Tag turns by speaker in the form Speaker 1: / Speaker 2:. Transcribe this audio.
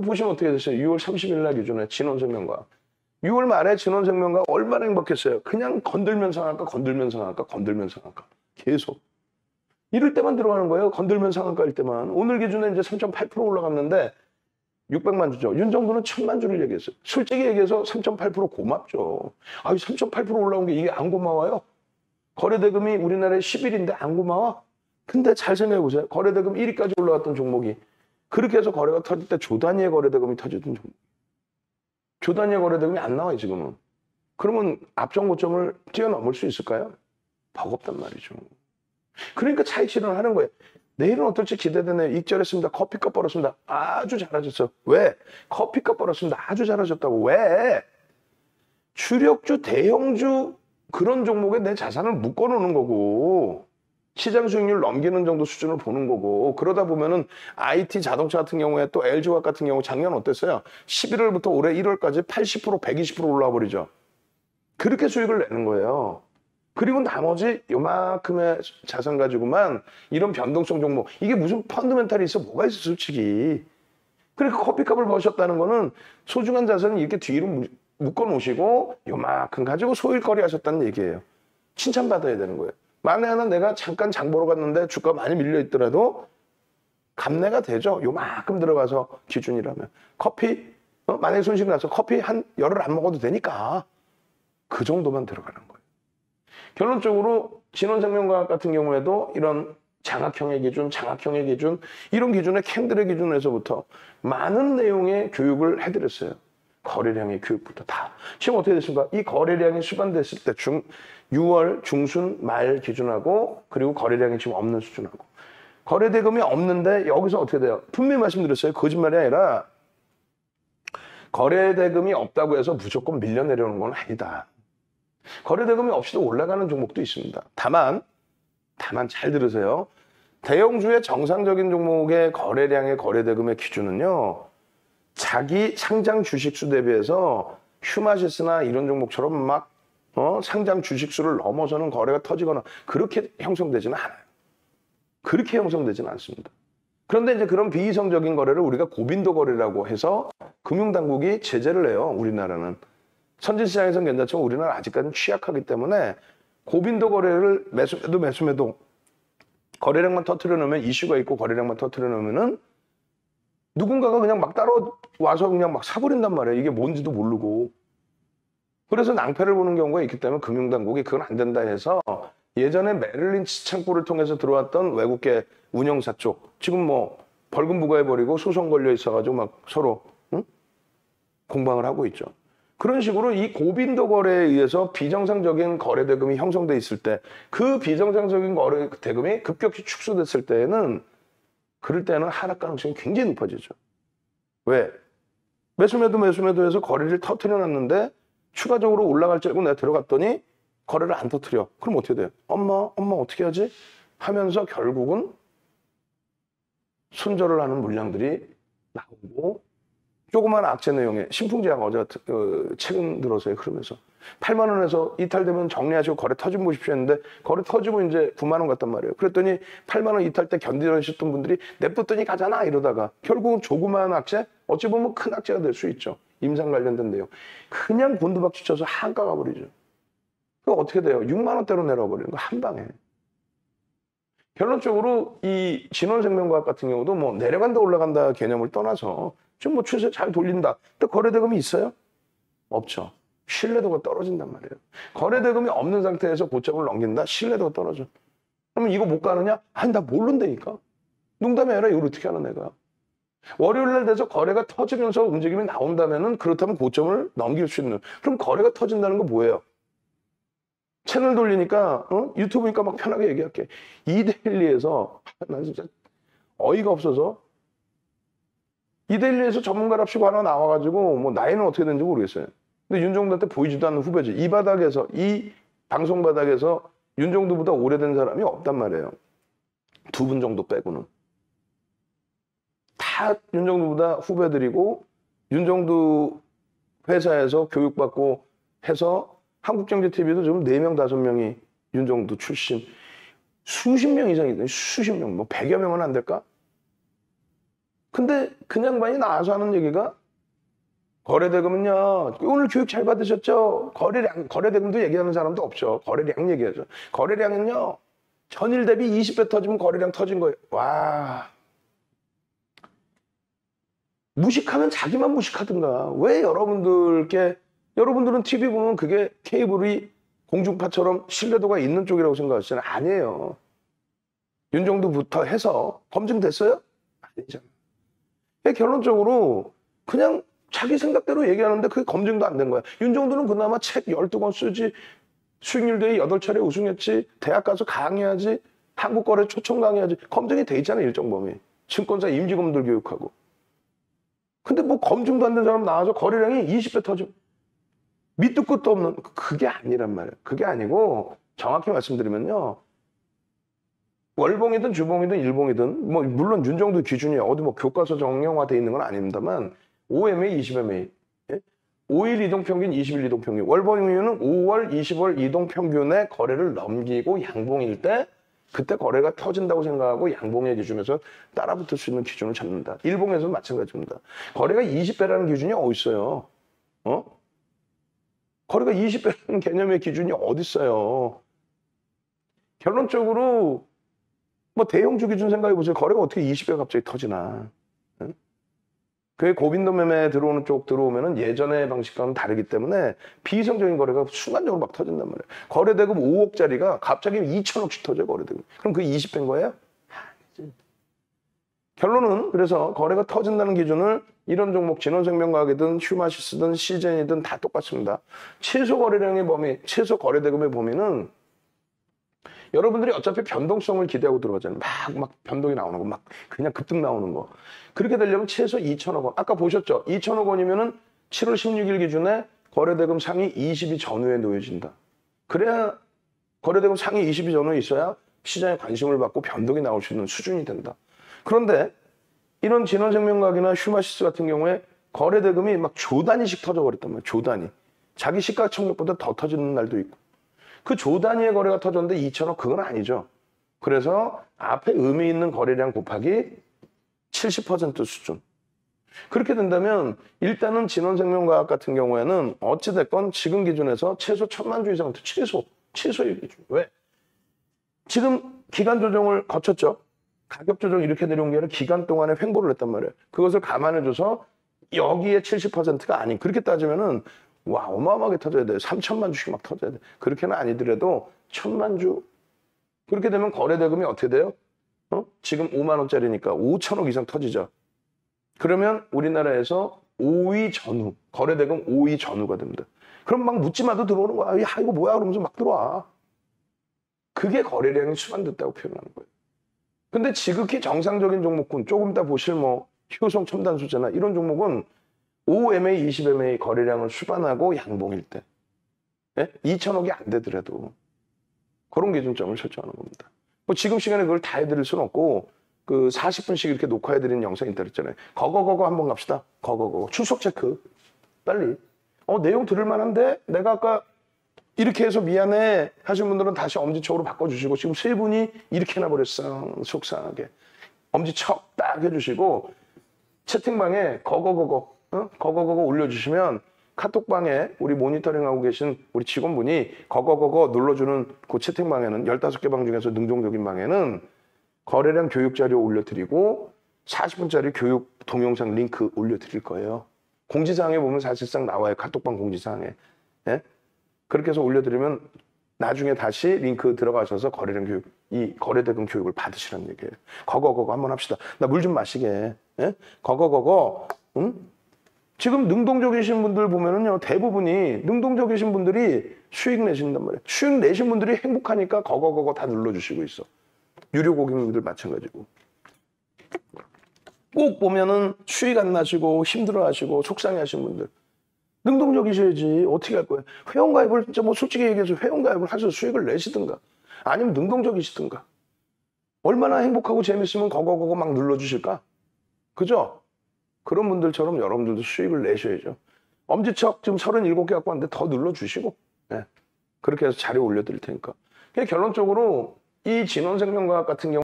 Speaker 1: 보시면 어떻게 됐어요? 6월 30일 날 기준에 진원생명과학. 6월 말에 진원생명과학 얼마나 행복했어요. 그냥 건들면서 나갈까, 건들면서 나갈까, 건들면서 나갈까. 계속. 이럴 때만 들어가는 거예요. 건들면서 나갈까일 때만. 오늘 기준에 이제 3.8% 올라갔는데 600만 주죠. 윤 정도는 1000만 주를 얘기했어요. 솔직히 얘기해서 3.8% 고맙죠. 아유, 3.8% 올라온 게 이게 안 고마워요? 거래대금이 우리나라에 10일인데 안 고마워? 근데 잘 생각해 보세요. 거래대금 1위까지 올라갔던 종목이 그렇게 해서 거래가 터질 때 조 단위의 거래대금이 터지던 종목. 조 단위의 거래대금이 안 나와요, 지금은. 그러면 앞전 고점을 뛰어넘을 수 있을까요? 버겁단 말이죠. 그러니까 차익 실현을 하는 거예요. 내일은 어떨지 기대되네요. 익절했습니다. 커피값 벌었습니다. 아주 잘하셨어요. 왜? 커피값 벌었습니다. 아주 잘하셨다고. 왜? 주력주, 대형주 그런 종목에 내 자산을 묶어놓는 거고 시장 수익률 넘기는 정도 수준을 보는 거고 그러다 보면은 IT 자동차 같은 경우에 또 LG화학 같은 경우 작년 어땠어요? 11월부터 올해 1월까지 80%, 120% 올라와 버리죠. 그렇게 수익을 내는 거예요. 그리고 나머지 요만큼의 자산 가지고만 이런 변동성 종목 이게 무슨 펀드멘탈이 있어 뭐가 있어 솔직히. 그러니까 커피값을 버셨다는 거는 소중한 자산을 이렇게 뒤로 묶어 놓으시고 요만큼 가지고 소일거리 하셨다는 얘기예요. 칭찬받아야 되는 거예요. 만에 하나 내가 잠깐 장 보러 갔는데 주가 많이 밀려 있더라도 감내가 되죠. 요만큼 들어가서 기준이라면. 커피 만약에 손실이 나서 커피 한 열흘 안 먹어도 되니까 그 정도만 들어가는 거예요. 결론적으로 진원생명과학 같은 경우에도 이런 장학형의 기준 이런 기준의 캔들의 기준에서부터 많은 내용의 교육을 해드렸어요. 거래량의 교육부터 다. 지금 어떻게 됐습니까? 이 거래량이 수반됐을 때 6월 중순 말 기준하고 그리고 거래량이 지금 없는 수준하고 거래대금이 없는데 여기서 어떻게 돼요? 분명히 말씀드렸어요. 거짓말이 아니라 거래대금이 없다고 해서 무조건 밀려 내려오는 건 아니다. 거래대금이 없이도 올라가는 종목도 있습니다. 다만 잘 들으세요. 대형주의 정상적인 종목의 거래량의 거래대금의 기준은요. 자기 상장 주식수 대비해서 휴마시스나 이런 종목처럼 막 상장 주식수를 넘어서는 거래가 터지거나 그렇게 형성되지는 않아요. 그렇게 형성되지는 않습니다. 그런데 이제 그런 비이성적인 거래를 우리가 고빈도 거래라고 해서 금융당국이 제재를 해요. 우리나라는. 선진시장에서는 괜찮지만 우리나라는 아직까지는 취약하기 때문에 고빈도 거래를 매수매도 거래량만 터트려 놓으면 이슈가 있고 거래량만 터트려 놓으면은 누군가가 그냥 막 따라와서 그냥 막 사버린단 말이에요. 이게 뭔지도 모르고. 그래서 낭패를 보는 경우가 있기 때문에 금융당국이 그건 안 된다 해서 예전에 메릴린치 창구를 통해서 들어왔던 외국계 운영사 쪽 지금 뭐 벌금 부과해버리고 소송 걸려 있어가지고 막 서로 공방을 하고 있죠. 그런 식으로 이 고빈도 거래에 의해서 비정상적인 거래 대금이 형성돼 있을 때 그 비정상적인 거래 대금이 급격히 축소됐을 때에는 그럴 때는 하락 가능성이 굉장히 높아지죠. 왜? 매수매도 해서 거래를 터트려 놨는데 추가적으로 올라갈 줄 알고 내가 들어갔더니 거래를 안 터트려. 그럼 어떻게 돼요? 엄마 어떻게 하지? 하면서 결국은 손절을 하는 물량들이 나오고 조그만 악재 내용의 신풍제약 어제 최근 들어서요. 그러면서 8만 원에서 이탈되면 정리하시고 거래 터지면 보십시오 했는데 거래 터지고 이제 9만 원 갔단 말이에요. 그랬더니 8만 원 이탈 때 견디셨던 분들이 냅뒀더니 가잖아 이러다가 결국은 조그만 악재 어찌 보면 큰 악재가 될 수 있죠. 임상 관련된 내용. 그냥 곤두박질 쳐서 한가 가버리죠. 그럼 어떻게 돼요? 6만 원대로 내려와 버리는 거 한 방에. 결론적으로 이 진원생명과학 같은 경우도 뭐 내려간다 올라간다 개념을 떠나서 좀 뭐 추세 잘 돌린다. 근데 거래대금이 있어요? 없죠. 신뢰도가 떨어진단 말이에요. 거래대금이 없는 상태에서 고점을 넘긴다? 신뢰도가 떨어져. 그러면 이거 못 가느냐? 아니 나 모른다니까. 농담이 아니라 이걸 어떻게 하나 내가. 월요일날 돼서 거래가 터지면서 움직임이 나온다면은 그렇다면 고점을 넘길 수 있는. 그럼 거래가 터진다는 건 뭐예요? 채널 돌리니까 유튜브니까 막 편하게 얘기할게. 이데일리에서 난 진짜 어이가 없어서 이데일리에서 전문가랍시고 하나 나와가지고 뭐 나이는 어떻게 되는지 모르겠어요. 근데 윤종도한테 보이지도 않는 후배지. 이 바닥에서 이 방송 바닥에서 윤종도보다 오래된 사람이 없단 말이에요. 2분 정도 빼고는. 다 윤종도보다 후배들이고 윤종도 회사에서 교육받고 해서 한국경제TV도 지금 4명, 5명이 윤종도 출신. 수십 명 이상이거든요. 수십 명, 뭐 100여 명은 안 될까? 근데 그 양반이 나와서 하는 얘기가 거래대금은요, 오늘 교육 잘 받으셨죠? 거래대금도 얘기하는 사람도 없죠. 거래량 얘기하죠. 거래량은요, 전일 대비 20배 터지면 거래량 터진 거예요. 와. 무식하면 자기만 무식하든가. 왜 여러분들은 TV 보면 그게 케이블이 공중파처럼 신뢰도가 있는 쪽이라고 생각하시잖아요. 아니에요. 윤정도부터 해서 검증됐어요? 아니잖아요. 결론적으로 그냥 자기 생각대로 얘기하는데 그게 검증도 안 된 거야. 윤정도는 그나마 책 12권 쓰지, 수익률 대회 8차례 우승했지, 대학 가서 강의하지, 한국거래 초청 강의하지. 검증이 돼 있잖아요, 일정 범위. 증권사 임직원들 교육하고. 근데 뭐 검증도 안 된 사람 나와서 거래량이 20배 터지면 밑도 끝도 없는, 그게 아니란 말이에요. 그게 아니고 정확히 말씀드리면요. 월봉이든 주봉이든 일봉이든 뭐 물론 윤정도 기준이 어디 뭐 교과서 정형화돼 있는 건 아닙니다만 5MA, 20MA, 5일 이동평균, 20일 이동평균. 월봉이유는 5월, 20월 이동평균의 거래를 넘기고 양봉일 때 그때 거래가 터진다고 생각하고 양봉의 기준에서 따라붙을 수 있는 기준을 잡는다. 일봉에서도 마찬가지입니다. 거래가 20배라는 기준이 어디 있어요? 거래가 20배라는 개념의 기준이 어디 있어요? 결론적으로 뭐 대형주 기준 생각해 보세요. 거래가 어떻게 20배가 갑자기 터지나? 그게 고빈도 매매 들어오는 쪽 들어오면은 예전의 방식과는 다르기 때문에 비이성적인 거래가 순간적으로 막 터진단 말이에요. 거래대금 5억짜리가 갑자기 2천억씩 터져요, 거래대금. 그럼 그게 20배인 거예요? 아니지. 결론은 그래서 거래가 터진다는 기준을 이런 종목 진원생명과학이든 휴마시스든 시젠이든 다 똑같습니다. 최소 거래량의 범위, 최소 거래대금의 범위는 여러분들이 어차피 변동성을 기대하고 들어가잖아요. 막 변동이 나오는 거, 막 그냥 급등 나오는 거. 그렇게 되려면 최소 2천억 원. 아까 보셨죠? 2천억 원이면은 7월 16일 기준에 거래대금 상위 20위 전후에 놓여진다. 그래야 거래대금 상위 20위 전후에 있어야 시장에 관심을 받고 변동이 나올 수 있는 수준이 된다. 그런데 이런 진원생명과학이나 휴마시스 같은 경우에 거래대금이 막 조 단위씩 터져버렸단 말이에요. 조 단위. 자기 시가총액보다 더 터지는 날도 있고. 그 조 단위의 거래가 터졌는데 2천억 그건 아니죠. 그래서 앞에 의미 있는 거래량 곱하기 70% 수준. 그렇게 된다면 일단은 진원생명과학 같은 경우에는 어찌됐건 지금 기준에서 최소 1,000만 주 이상, 최소의 기준. 왜? 지금 기간 조정을 거쳤죠. 가격 조정 이렇게 내려온 게 아니라 기간 동안에 횡보를 했단 말이에요. 그것을 감안해줘서 여기에 70%가 아닌, 그렇게 따지면은 와, 어마어마하게 터져야 돼요. 3천만 주씩 막 터져야 돼. 그렇게는 아니더라도 1,000만 주. 그렇게 되면 거래대금이 어떻게 돼요? 지금 5만 원짜리니까 5천억 이상 터지죠. 그러면 우리나라에서 5위 전후, 거래대금 5위 전후가 됩니다. 그럼 막 묻지마도 들어오는 거야. 야, 이거 뭐야? 그러면서 막 들어와. 그게 거래량이 수반됐다고 표현하는 거예요. 근데 지극히 정상적인 종목군, 조금 이따 보실 뭐 효성 첨단소재나 이런 종목은 5MA, 20MA 거래량을 수반하고 양봉일 때 2천억이 안 되더라도 그런 기준점을 설정하는 겁니다. 뭐 지금 시간에 그걸 다 해드릴 수는 없고 그 40분씩 이렇게 녹화해드리는 영상이 있잖아요. 거거 한번 갑시다. 거거 출석 체크 빨리. 내용 들을 만한데 내가 아까 이렇게 해서 미안해 하신 분들은 다시 엄지척으로 바꿔주시고, 지금 세 분이 이렇게 해놔버렸어. 속상하게. 엄지척 딱 해주시고 채팅방에 거거 올려주시면 카톡방에 우리 모니터링하고 계신 우리 직원분이 거거 눌러주는 그 채팅방에는 15개 방 중에서 능동적인 방에는 거래량 교육 자료 올려드리고 40분짜리 교육 동영상 링크 올려드릴 거예요. 공지사항에 보면 사실상 나와요. 카톡방 공지사항에. 예? 그렇게 해서 올려드리면 나중에 다시 링크 들어가셔서 거래량 교육, 이 거래대금 교육을 받으시라는 얘기예요. 거거 한번 합시다. 나 물 좀 마시게. 예? 거거 지금 능동적이신 분들 보면은요, 대부분이 능동적이신 분들이 수익 내신단 말이에요. 수익 내신 분들이 행복하니까 거거 다 눌러주시고 있어. 유료 고객님들 마찬가지고. 꼭 보면은 수익 안 나시고 힘들어하시고 속상해하시는 분들. 능동적이셔야지. 어떻게 할 거예요? 회원가입을 진짜 뭐 솔직히 얘기해서 회원가입을 하셔서 수익을 내시든가 아니면 능동적이시든가. 얼마나 행복하고 재밌으면 거거 막 눌러주실까? 그죠? 그런 분들처럼 여러분들도 수익을 내셔야죠. 엄지척 지금 37개 갖고 왔는데 더 눌러주시고, 네. 그렇게 해서 자료 올려드릴 테니까. 결론적으로 이 진원생명과학 같은 경우